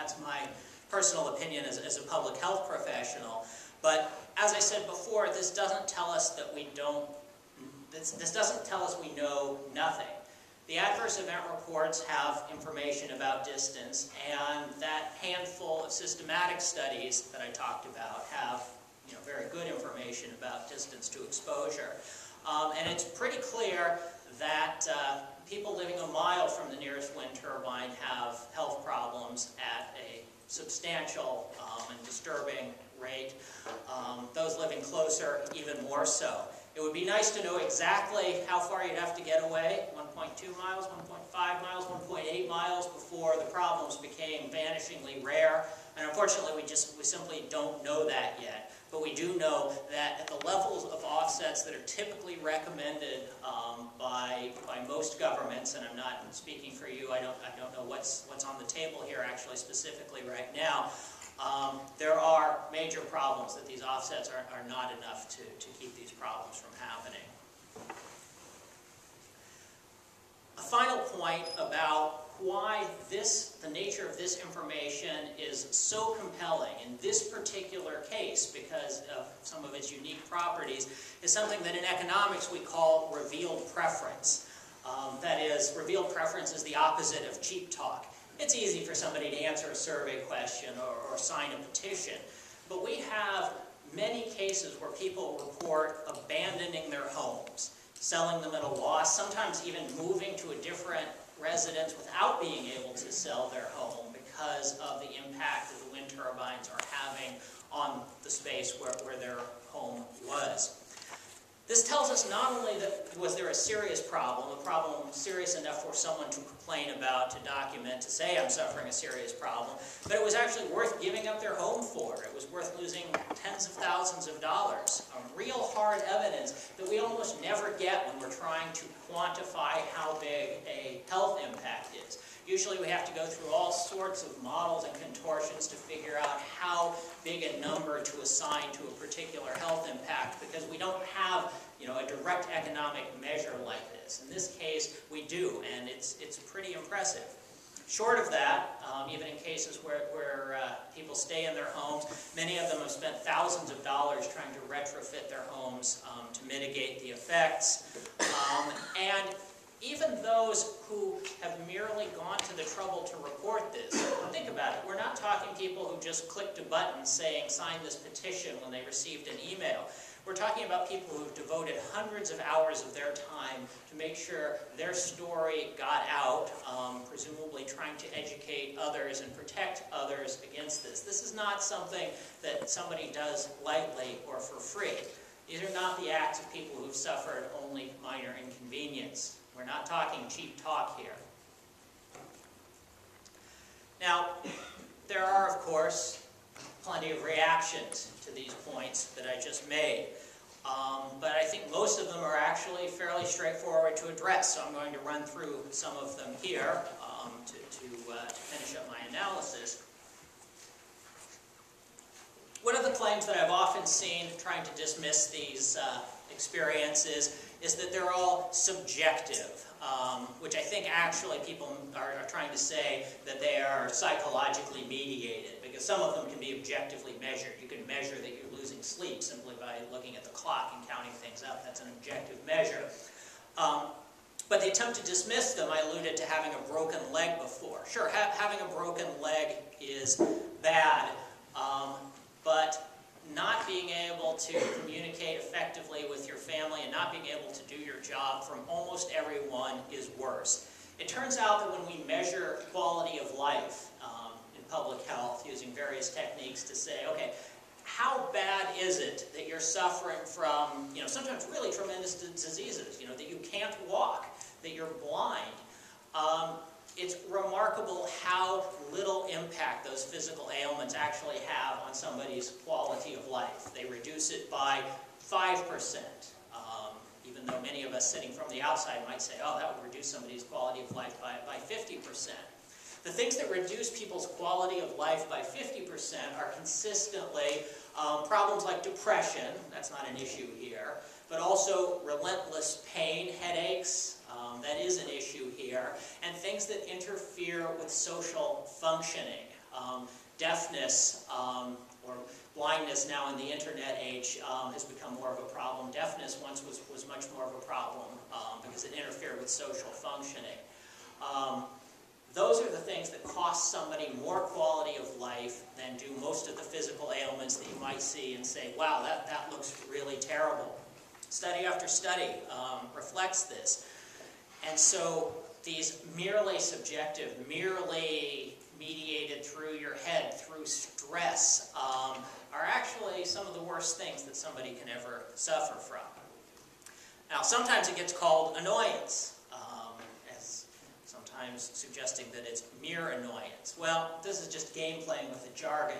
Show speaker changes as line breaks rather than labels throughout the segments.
that's my personal opinion as a public health professional. But as I said before, this doesn't tell us that we don't, this doesn't tell us we know nothing. The adverse event reports have information about distance, and that handful of systematic studies that I talked about have very good information about distance to exposure. And it's pretty clear that people living a mile from the nearest wind turbine have health problems at a substantial and disturbing rate. Those living closer, even more so. It would be nice to know exactly how far you'd have to get away, 1.2 miles, 1.5 miles, 1.8 miles, before the problems became vanishingly rare. And unfortunately, we simply don't know that yet. But we do know that at the levels of offsets that are typically recommended by most governments, and I'm not speaking for you, I don't know what's on the table here actually specifically right now, there are major problems that these offsets are not enough to keep these problems from happening. A final point about why the nature of this information is so compelling in this particular case, because of some of its unique properties, is something that in economics we call revealed preference. That is, revealed preference is the opposite of cheap talk. It's easy for somebody to answer a survey question or sign a petition, but we have many cases where people report abandoning their homes, selling them at a loss, sometimes even moving to a different residence without being able to sell their home because of the impact that the wind turbines are having on the space where their home was. This tells us not only that was there a serious problem, a problem serious enough for someone to complain about, to document, to say I'm suffering a serious problem, but it was actually worth giving up their home for. It was worth losing tens of thousands of dollars. Real hard evidence that we almost never get when we're trying to quantify how big a health impact is. Usually we have to go through all sorts of models and contortions to figure out how big a number to assign to a particular health impact, because we don't have a direct economic measure like this. In this case, we do, and it's pretty impressive. Short of that, even in cases where people stay in their homes, many of them have spent thousands of dollars trying to retrofit their homes to mitigate the effects. And even those who have merely gone to the trouble to report this, think about it, we're not talking people who just clicked a button saying sign this petition when they received an email. We're talking about people who've devoted hundreds of hours of their time to make sure their story got out, presumably trying to educate others and protect others against this. This is not something that somebody does lightly or for free. These are not the acts of people who've suffered only minor inconvenience. We're not talking cheap talk here. Now, there are, of course, plenty of reactions to these points that I just made. But I think most of them are actually fairly straightforward to address, so I'm going to run through some of them here to finish up my analysis. One of the claims that I've often seen trying to dismiss these experiences is that they're all subjective, which I think actually people are trying to say that they are psychologically mediated, because some of them can be objectively measured. You can measure that you're losing sleep simply by looking at the clock and counting things up. That's an objective measure. But the attempt to dismiss them, I alluded to having a broken leg before. Sure, having a broken leg is bad, but not being able to communicate effectively with your family and not being able to do your job from almost everyone is worse. It turns out that when we measure quality of life in public health using various techniques to say, okay, how bad is it that you're suffering from, sometimes really tremendous diseases, that you can't walk, that you're blind, it's remarkable how little impact those physical ailments actually have on somebody's quality of life. They reduce it by 5%, even though many of us sitting from the outside might say, oh, that would reduce somebody's quality of life by 50%. The things that reduce people's quality of life by 50% are consistently problems like depression, that's not an issue here, but also relentless pain, headaches, that is an issue here, and things that interfere with social functioning. Deafness or blindness now in the internet age has become more of a problem. Deafness once was much more of a problem because it interfered with social functioning. Those are the things that cost somebody more quality of life than do most of the physical ailments that you might see and say, wow, that looks really terrible. Study after study reflects this. And so these merely subjective, merely mediated through your head, through stress, are actually some of the worst things that somebody can ever suffer from. Now, sometimes it gets called annoyance, as sometimes suggesting that it's mere annoyance. Well, this is just game playing with the jargon.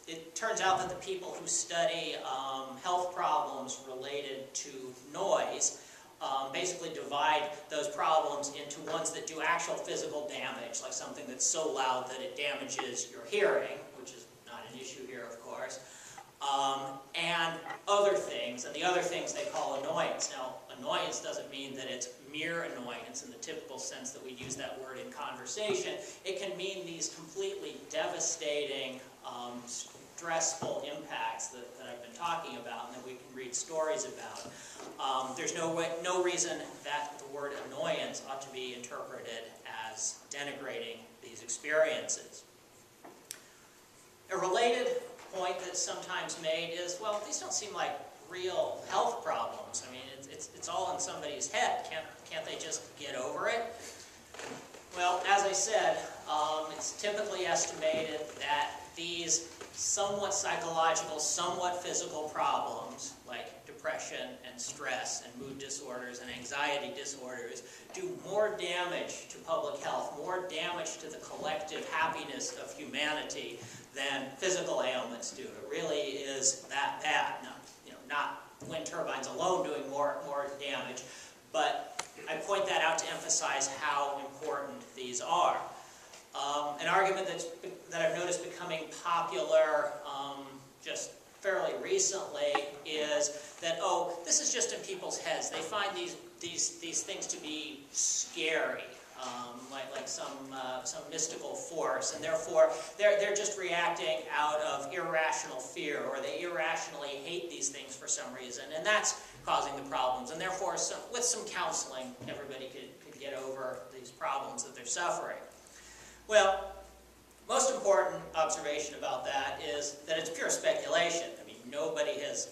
It turns out that the people who study health problems related to noise basically divide those problems into ones that do actual physical damage, like something that's so loud that it damages your hearing, which is not an issue here, of course, and other things, and the other things they call annoyance. Now, annoyance doesn't mean that it's mere annoyance in the typical sense that we use that word in conversation. It can mean these completely devastating, stressful impacts that I've been talking about and that we can read stories about. There's no reason that the word annoyance ought to be interpreted as denigrating these experiences. A related point that's sometimes made is, well, these don't seem like real health problems. I mean, it's all in somebody's head. Can't they just get over it? Well, as I said, it's typically estimated that these somewhat psychological, somewhat physical problems, like depression and stress and mood disorders and anxiety disorders, do more damage to public health, more damage to the collective happiness of humanity than physical ailments do. It really is that bad. Not wind turbines alone doing more damage, but I point that out to emphasize how important these are. An argument that I've noticed becoming popular just fairly recently is that, oh, this is just in people's heads. They find these things to be scary, like some mystical force, and therefore they're just reacting out of irrational fear, or they irrationally hate these things for some reason, and that's causing the problems. And therefore, with some counseling, everybody could get over these problems that they're suffering. Well, most important observation about that is that it's pure speculation. I mean, nobody has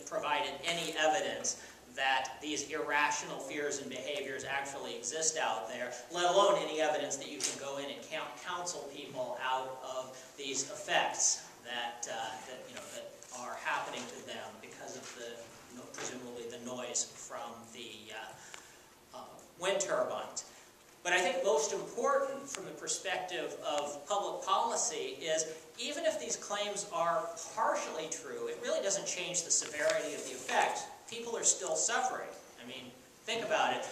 provided any evidence that these irrational fears and behaviors actually exist out there, let alone any evidence that you can go in and counsel people out of these effects that are happening to them because of presumably the noise from the wind turbines. But I think most important from the perspective of public policy is, even if these claims are partially true, it really doesn't change the severity of the effect. People are still suffering. I mean, think about it.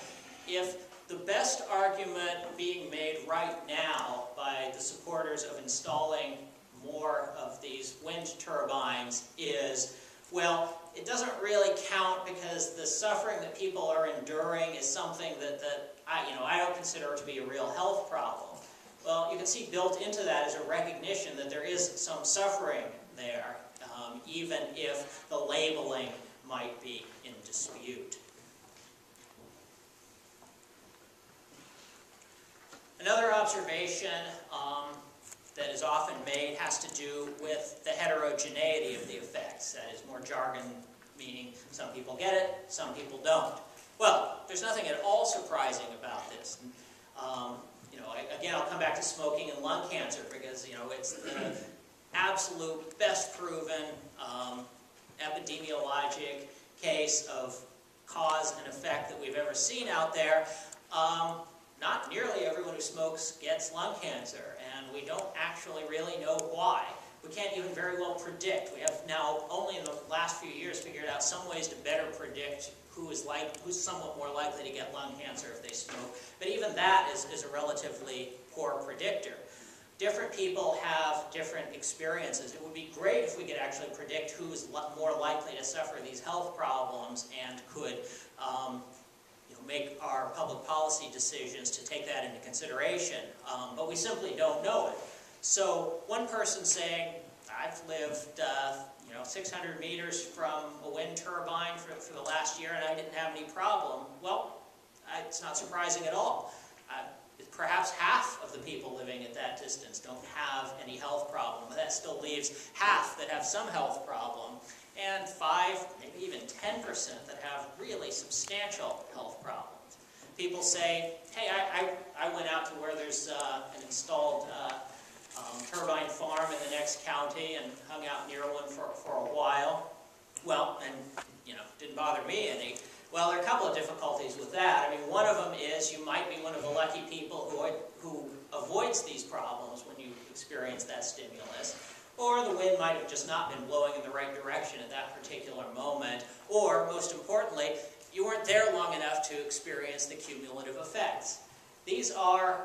If the best argument being made right now by the supporters of installing more of these wind turbines is, well, it doesn't really count because the suffering that people are enduring is something that I don't consider to be a real health problem. Well, you can see built into that is a recognition that there is some suffering there, even if the labeling might be in dispute. Another observation that is often made has to do with the heterogeneity of the effects. That is more jargon, meaning some people get it, some people don't. Well, there's nothing at all surprising about this. Again, I'll come back to smoking and lung cancer because it's the absolute best proven epidemiologic case of cause and effect that we've ever seen out there. Not nearly everyone who smokes gets lung cancer, and we don't actually really know why. We can't even very well predict. We have now, only in the last few years, figured out some ways to better predict who's somewhat more likely to get lung cancer if they smoke. But even that is a relatively poor predictor. Different people have different experiences. It would be great if we could actually predict who is more likely to suffer these health problems and could make our public policy decisions to take that into consideration. But we simply don't know it. So one person saying, I've lived 600 meters from a wind turbine for the last year and I didn't have any problem. Well, it's not surprising at all. Perhaps half of the people living at that distance don't have any health problem, but that still leaves half that have some health problem, and 5, maybe even 10% that have really substantial health problems. People say, hey, I went out to where there's an installed turbine farm in the next county and hung out near one for a while. Well, and didn't bother me any. Well, there are a couple of difficulties with that. I mean, one of them is you might be one of the lucky people who avoids these problems when you experience that stimulus. Or the wind might have just not been blowing in the right direction at that particular moment. Or, most importantly, you weren't there long enough to experience the cumulative effects. These are,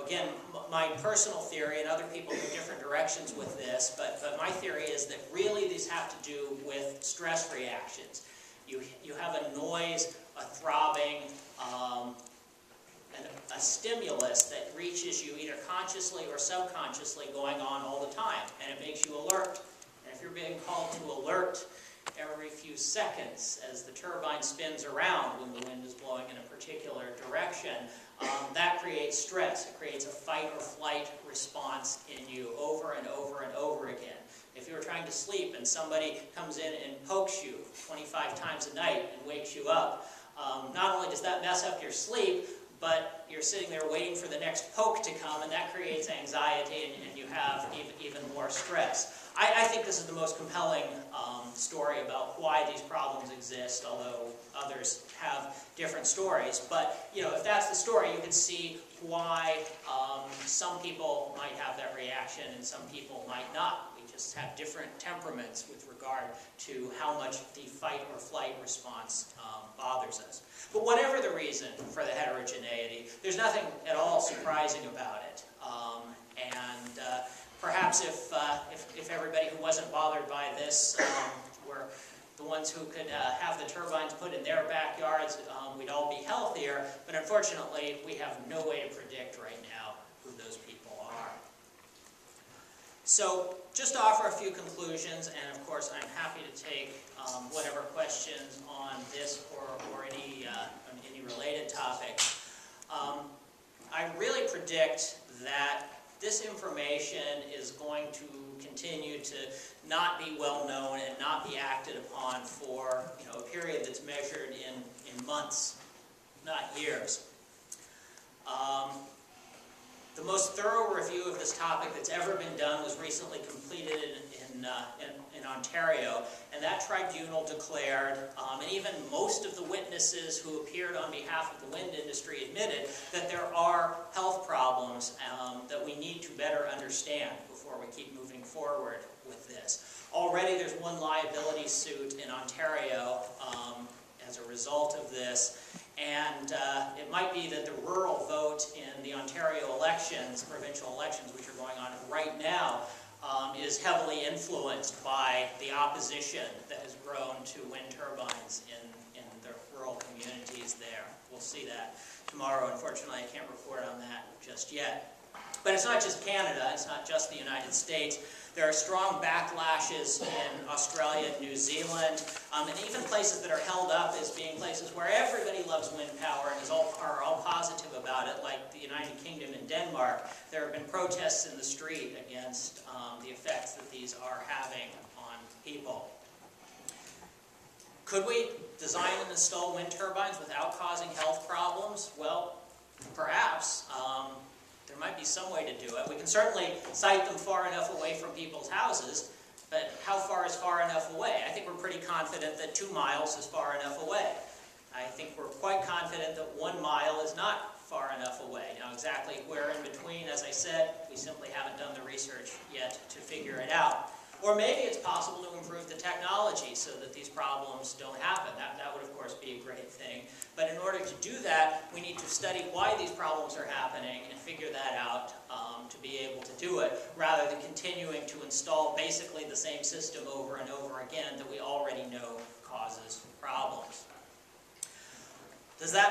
again, my personal theory, and other people go different directions with this, but my theory is that really these have to do with stress reactions. You have a noise, a throbbing, a stimulus that reaches you either consciously or subconsciously going on all the time, and it makes you alert. And if you're being called to alert every few seconds as the turbine spins around when the wind is blowing in a particular direction, that creates stress. It creates a fight or flight response in you over and over and over again. If you're trying to sleep and somebody comes in and pokes you 25 times a night and wakes you up, not only does that mess up your sleep, but you're sitting there waiting for the next poke to come, and that creates anxiety, and you have even more stress. I think this is the most compelling story about why these problems exist, although others have different stories. But if that's the story, you can see why some people might have that reaction and some people might not. We just have different temperaments with regard to how much the fight or flight response bothers us. But whatever the reason for the heterogeneity, there's nothing at all surprising about it. Perhaps if everybody who wasn't bothered by this were the ones who could have the turbines put in their backyards, we'd all be healthier. But unfortunately, we have no way to predict right now who those people are. So just to offer a few conclusions, and of course I'm happy to take whatever questions on this or any related topic. I really predict that this information is going to continue to not be well known and not be acted upon for a period that's measured in months, not years. The most thorough review of this topic that's ever been done was recently completed in Ontario, and that tribunal declared, and even most of the witnesses who appeared on behalf of the wind industry admitted that there are health problems that we need to better understand before we keep moving forward with this. Already there's one liability suit in Ontario as a result of this. And it might be that the rural vote in the Ontario elections, provincial elections, which are going on right now, is heavily influenced by the opposition that has grown to wind turbines in the rural communities there. We'll see that tomorrow. Unfortunately, I can't report on that just yet. But it's not just Canada, it's not just the United States. There are strong backlashes in Australia and New Zealand, and even places that are held up as being places where everybody loves wind power and are all positive about it, like the United Kingdom and Denmark. There have been protests in the street against the effects that these are having on people. Could we design and install wind turbines without causing health problems? Well, perhaps. There might be some way to do it. We can certainly site them far enough away from people's houses, but how far is far enough away? I think we're pretty confident that 2 miles is far enough away. I think we're quite confident that 1 mile is not far enough away. Now, exactly where in between, as I said, we simply haven't done the research yet to figure it out. Or maybe it's possible to improve the technology so that these problems don't happen. That would, of course, be a great thing. But in order to do that, we need to study why these problems are happening and figure that out to be able to do it, rather than continuing to install basically the same system over and over again that we already know causes problems. Does that